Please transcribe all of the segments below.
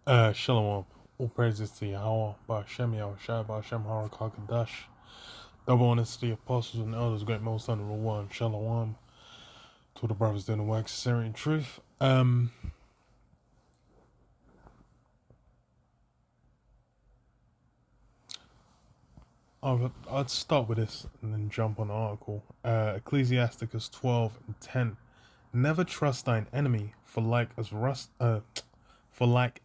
Shalom. All praises to Yahweh, Ba'ashem Yahushai, Ba'ashem Harakakadash. Double honors to the apostles and elders, great most honorable one. Shalom. To the brothers doing the work, sincerity and truth. I'd start with this and then jump on the article. Ecclesiasticus 12:10. Never trust thine enemy, for like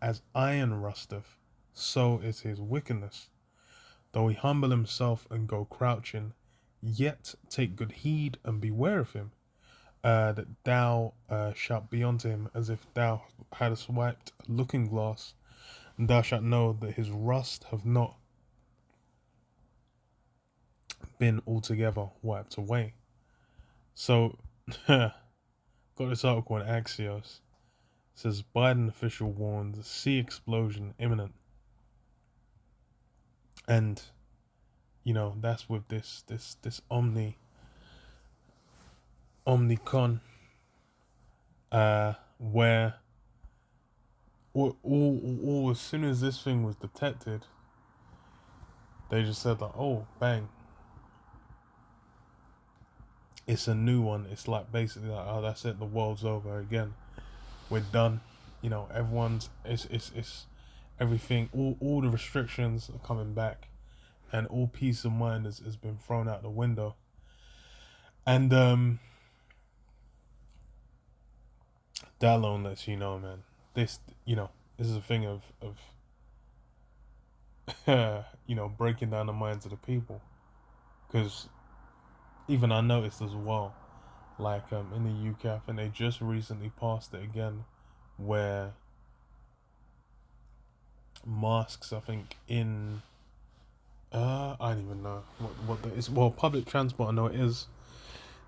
as iron rusteth, so is his wickedness. Though he humble himself and go crouching, yet take good heed and beware of him, that thou shalt be unto him as if thou hadst wiped a looking glass, and thou shalt know that his rust have not been altogether wiped away. So, got this article in Axios. It says Biden official warns sea explosion imminent, and that's with this Omnicon, where all as soon as this thing was detected, they just said like, oh, bang, it's a new one. It's like basically like, oh, that's it, the world's over again. We're done. Everyone's it's everything. All the restrictions are coming back, and all peace of mind has been thrown out the window. And that alone lets you know, man. This this is a thing of breaking down the minds of the people, because even I noticed as well, like in the UK, I think they just recently passed it again, where masks, I think in I don't even know what that is. Well, public transport, I know it is.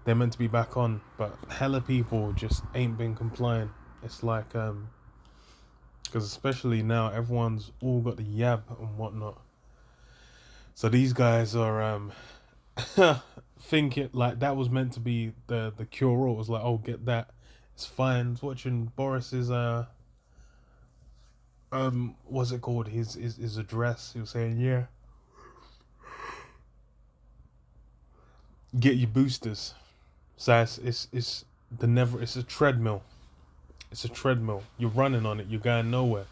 They're meant to be back on, but hella people just ain't been complying. It's like because especially now everyone's all got the yab and whatnot. So these guys are thinking like that was meant to be the cure all. It was like, oh, get that, it's fine. I was watching Boris's what's it called? His address. He was saying, yeah, get your boosters. So it's the never. It's a treadmill. It's a treadmill. You're running on it. You're going nowhere.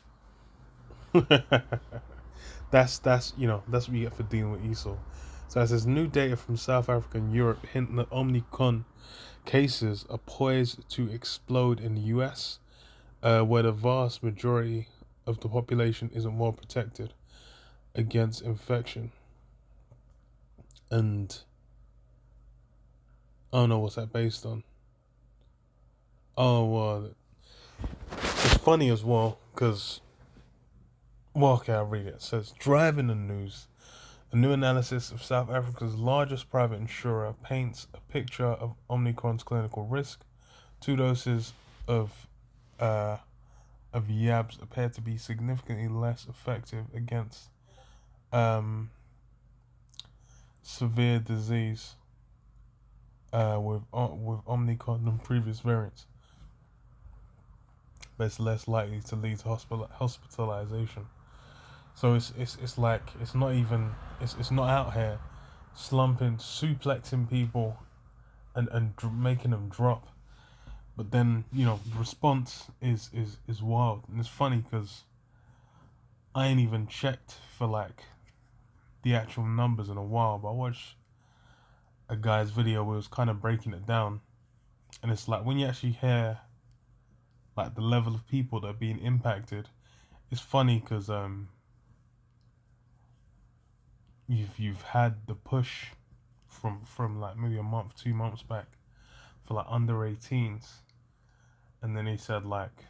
That's what you get for dealing with Esau. So it says new data from South Africa and Europe hint that Omicron cases are poised to explode in the US, where the vast majority of the population isn't well protected against infection. And I don't know what's that based on. Oh, well, it's funny as well because, well, okay, I'll read it. It says, driving the news. A new analysis of South Africa's largest private insurer paints a picture of Omicron's clinical risk. 2 doses of Yabs appear to be significantly less effective against severe disease with Omicron than previous variants, but it's less likely to lead to hospitalization. So it's like it's not even it's not out here slumping, suplexing people, and making them drop. But then the response is wild, and it's funny because I ain't even checked for like the actual numbers in a while. But I watched a guy's video where it was kind of breaking it down, and it's like when you actually hear like the level of people that are being impacted, it's funny because you've had the push from like maybe a month, 2 months back for like under 18s, and then he said like,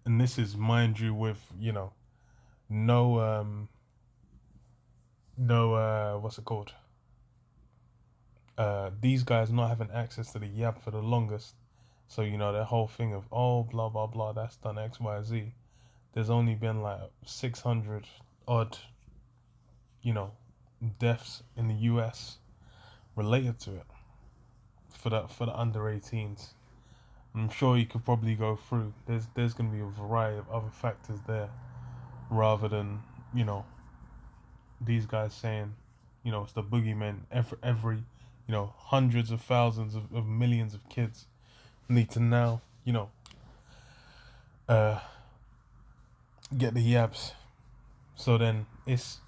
and this is mind you with no what's it called, these guys not having access to the Yap for the longest. So their whole thing of, oh, blah blah blah, that's done XYZ. There's only been like 600 odd deaths in the US related to it for the under 18s. I'm sure you could probably go through. There's going to be a variety of other factors there, rather than these guys saying, it's the boogeyman. Every hundreds of thousands of millions of kids need to now uh get the yabs. So then it's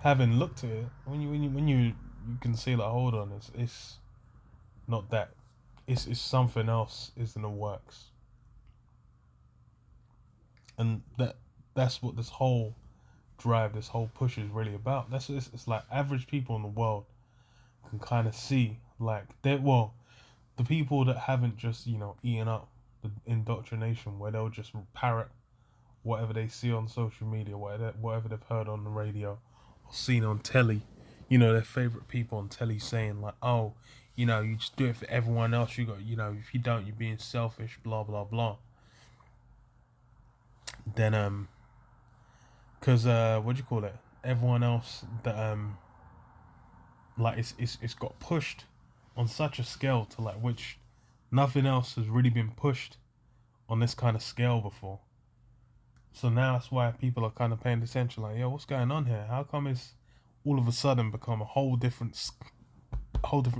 having looked at it, when you can see like, hold on, it's not that, it's something else is in the works. And that's what this whole drive, this whole push is really about. It's like average people in the world can kind of see, like, the people that haven't just eaten up the indoctrination, where they'll just parrot whatever they see on social media, whatever they've heard on the radio or seen on telly, their favorite people on telly saying like, oh, you just do it for everyone else. You got, if you don't, you're being selfish, blah blah blah. Then because what do you call it? Everyone else that like it's got pushed on such a scale to like which nothing else has really been pushed on this kind of scale before. So now that's why people are kind of paying attention. Like, yo, what's going on here? How come it's all of a sudden become a whole different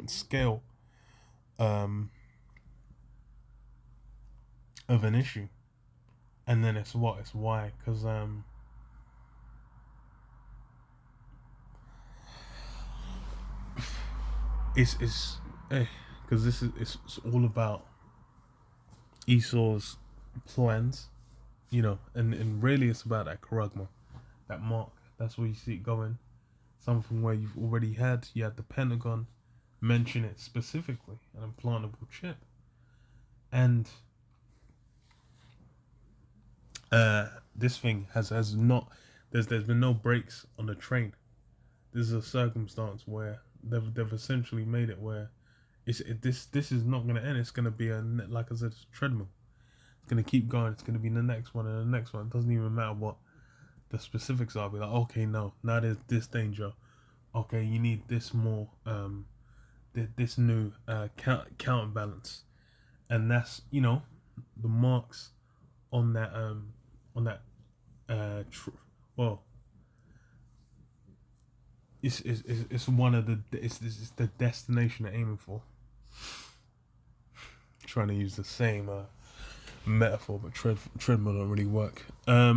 scale um, of an issue? And then it's why? Because it's because this is it's all about Esau's plans, and really it's about that charagma, that mark. That's where you see it going. Something where you had the Pentagon mention it specifically, an implantable chip, and this thing has not. There's been no brakes on the train. This is a circumstance where they've essentially made it where this is not going to end. It's going to be like I said, a treadmill. It's going to keep going. It's going to be the next one and the next one. It doesn't even matter what the specifics are. Be like, okay, no, now there's this danger. Okay, you need this more, this new counterbalance, and that's the marks on that well, it's one of the it's the destination they're aiming for. Trying to use the same metaphor, but treadmill don't really work. So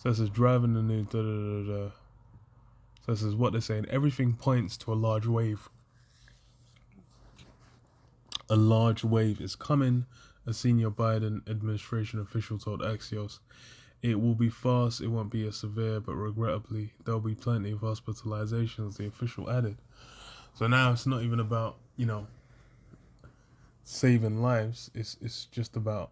this is driving the news. Da, da, da, da. So this is what they're saying. Everything points to a large wave. A large wave is coming, a senior Biden administration official told Axios. It will be fast, it won't be as severe, but regrettably, there'll be plenty of hospitalizations, the official added. So now it's not even about, saving lives. It's just about,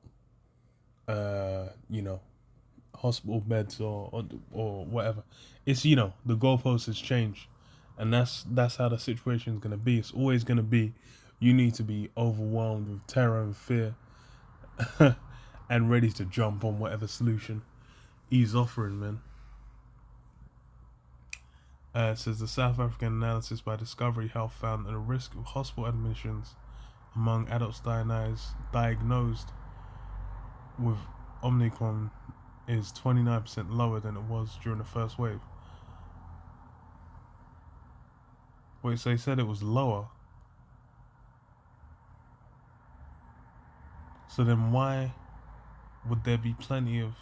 hospital beds or whatever. It's, the goalpost has changed. And that's how the situation is going to be. It's always going to be, you need to be overwhelmed with terror and fear and ready to jump on whatever solution he's offering, man. It says the South African analysis by Discovery Health found that the risk of hospital admissions among adults diagnosed with Omicron is 29% lower than it was during the first wave. Wait, so they said it was lower. So then why would there be plenty of...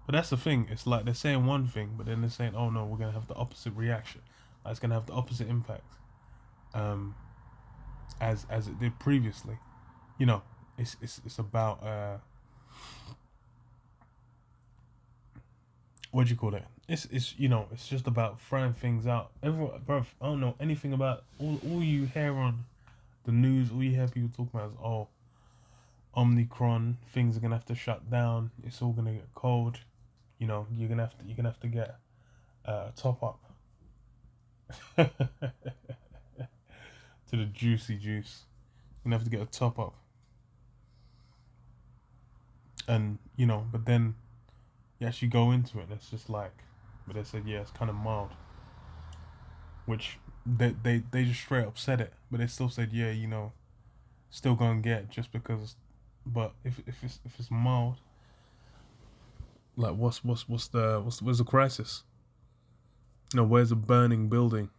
But that's the thing. It's like they're saying one thing, but then they're saying, oh no, we're going to have the opposite reaction. Like, it's going to have the opposite impact as it did previously. It's about... what do you call it? It's it's just about throwing things out. Everyone, bro, I don't know anything about all you hear on the news. All you hear people talking about is, oh, Omicron, things are gonna have to shut down. It's all gonna get cold. You're gonna have to get a top up to the juicy juice. You're gonna have to get a top up, and but then you actually go into it, and it's just like, but they said, yeah, it's kind of mild, which they just straight up said it, but they still said, yeah, still gonna get just because. But if it's mild, like where's the crisis? Where's a burning building?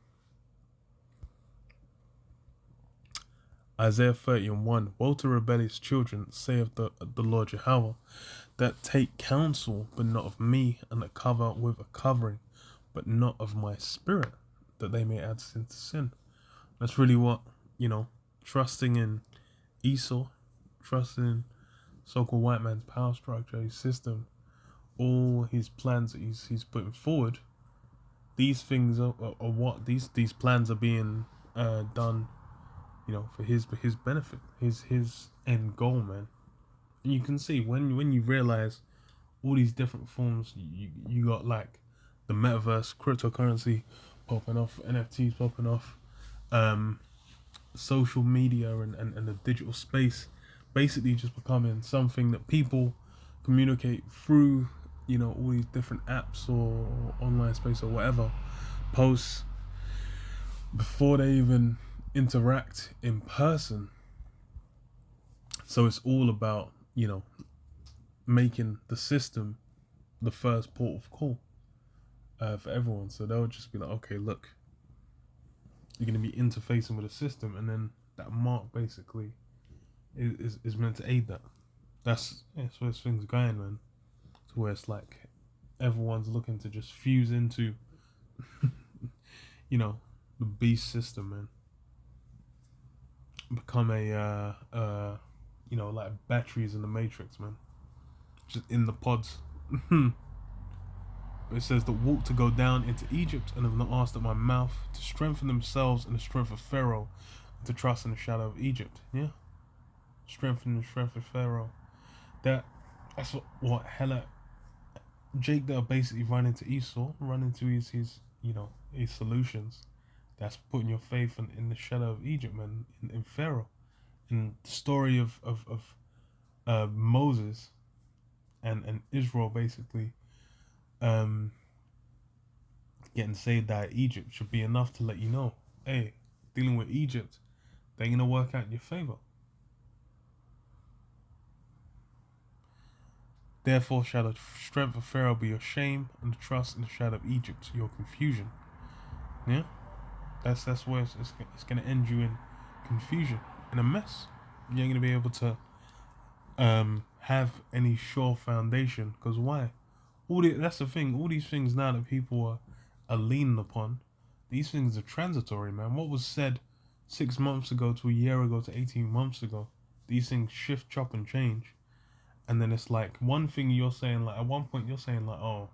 Isaiah 30:1. Woe to rebellious children, saith the Lord Jehovah, that take counsel, but not of me, and that cover with a covering, but not of my spirit, that they may add sin to sin. That's really what, trusting in Esau, trusting in so-called white man's power structure, his system, all his plans that he's putting forward. These things are what these plans are being done, for his benefit, his end goal, man. And you can see when you realize all these different forms, you got like the metaverse, cryptocurrency popping off, NFTs popping off, social media and the digital space basically just becoming something that people communicate through, all these different apps or online space or whatever, posts before they even interact in person. So it's all about, making the system the first port of call for everyone. So they'll just be like, okay, look, you're going to be interfacing with a system, and then that mark basically is meant to aid that. That's where things are going, man. To where it's like everyone's looking to just fuse into, the beast system, man. Become like batteries in the Matrix, man. Just in the pods. It says that walk to go down into Egypt, and have not asked at my mouth to strengthen themselves in the strength of Pharaoh, and to trust in the shadow of Egypt. Yeah, strengthen the strength of Pharaoh. That's what hella Jake that basically run into Esau, run into his solutions. That's putting your faith in the shadow of Egypt, man, in Pharaoh, in the story of Moses and Israel basically. Getting saved out of Egypt should be enough to let you know, hey, dealing with Egypt, they ain't gonna work out in your favor. Therefore shall the strength of Pharaoh be your shame, and the trust in the shadow of Egypt your confusion. Yeah, that's where it's gonna end you in confusion, in a mess. You ain't gonna be able to have any sure foundation, because why? That's the thing. All these things now that people are leaning upon, these things are transitory, man. What was said 6 months ago to a year ago to 18 months ago, these things shift, chop, and change. And then it's like one thing you're saying, like at one point you're saying like, oh,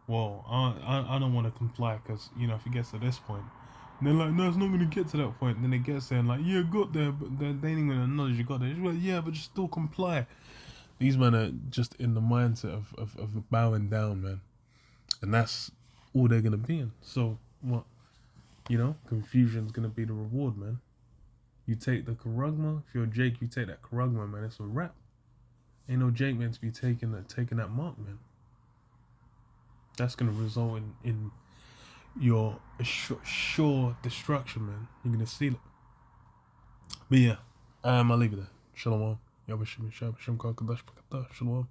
well, I don't want to comply because if it gets to this point, and they're like, no, it's not going to get to that point. And then it gets there and like, yeah, got there, but they ain't even gonna acknowledge you got there. It's like, yeah, but just still comply. These men are just in the mindset of bowing down, man. And that's all they're going to be in. So, what? Confusion's going to be the reward, man. You take the Karugma. If you're Jake, you take that Karugma, man. It's a wrap. Ain't no Jake meant to be taking that mark, man. That's going to result in your sure destruction, man. You're going to see it. But yeah, I'll leave it there. Shalom. Shalom.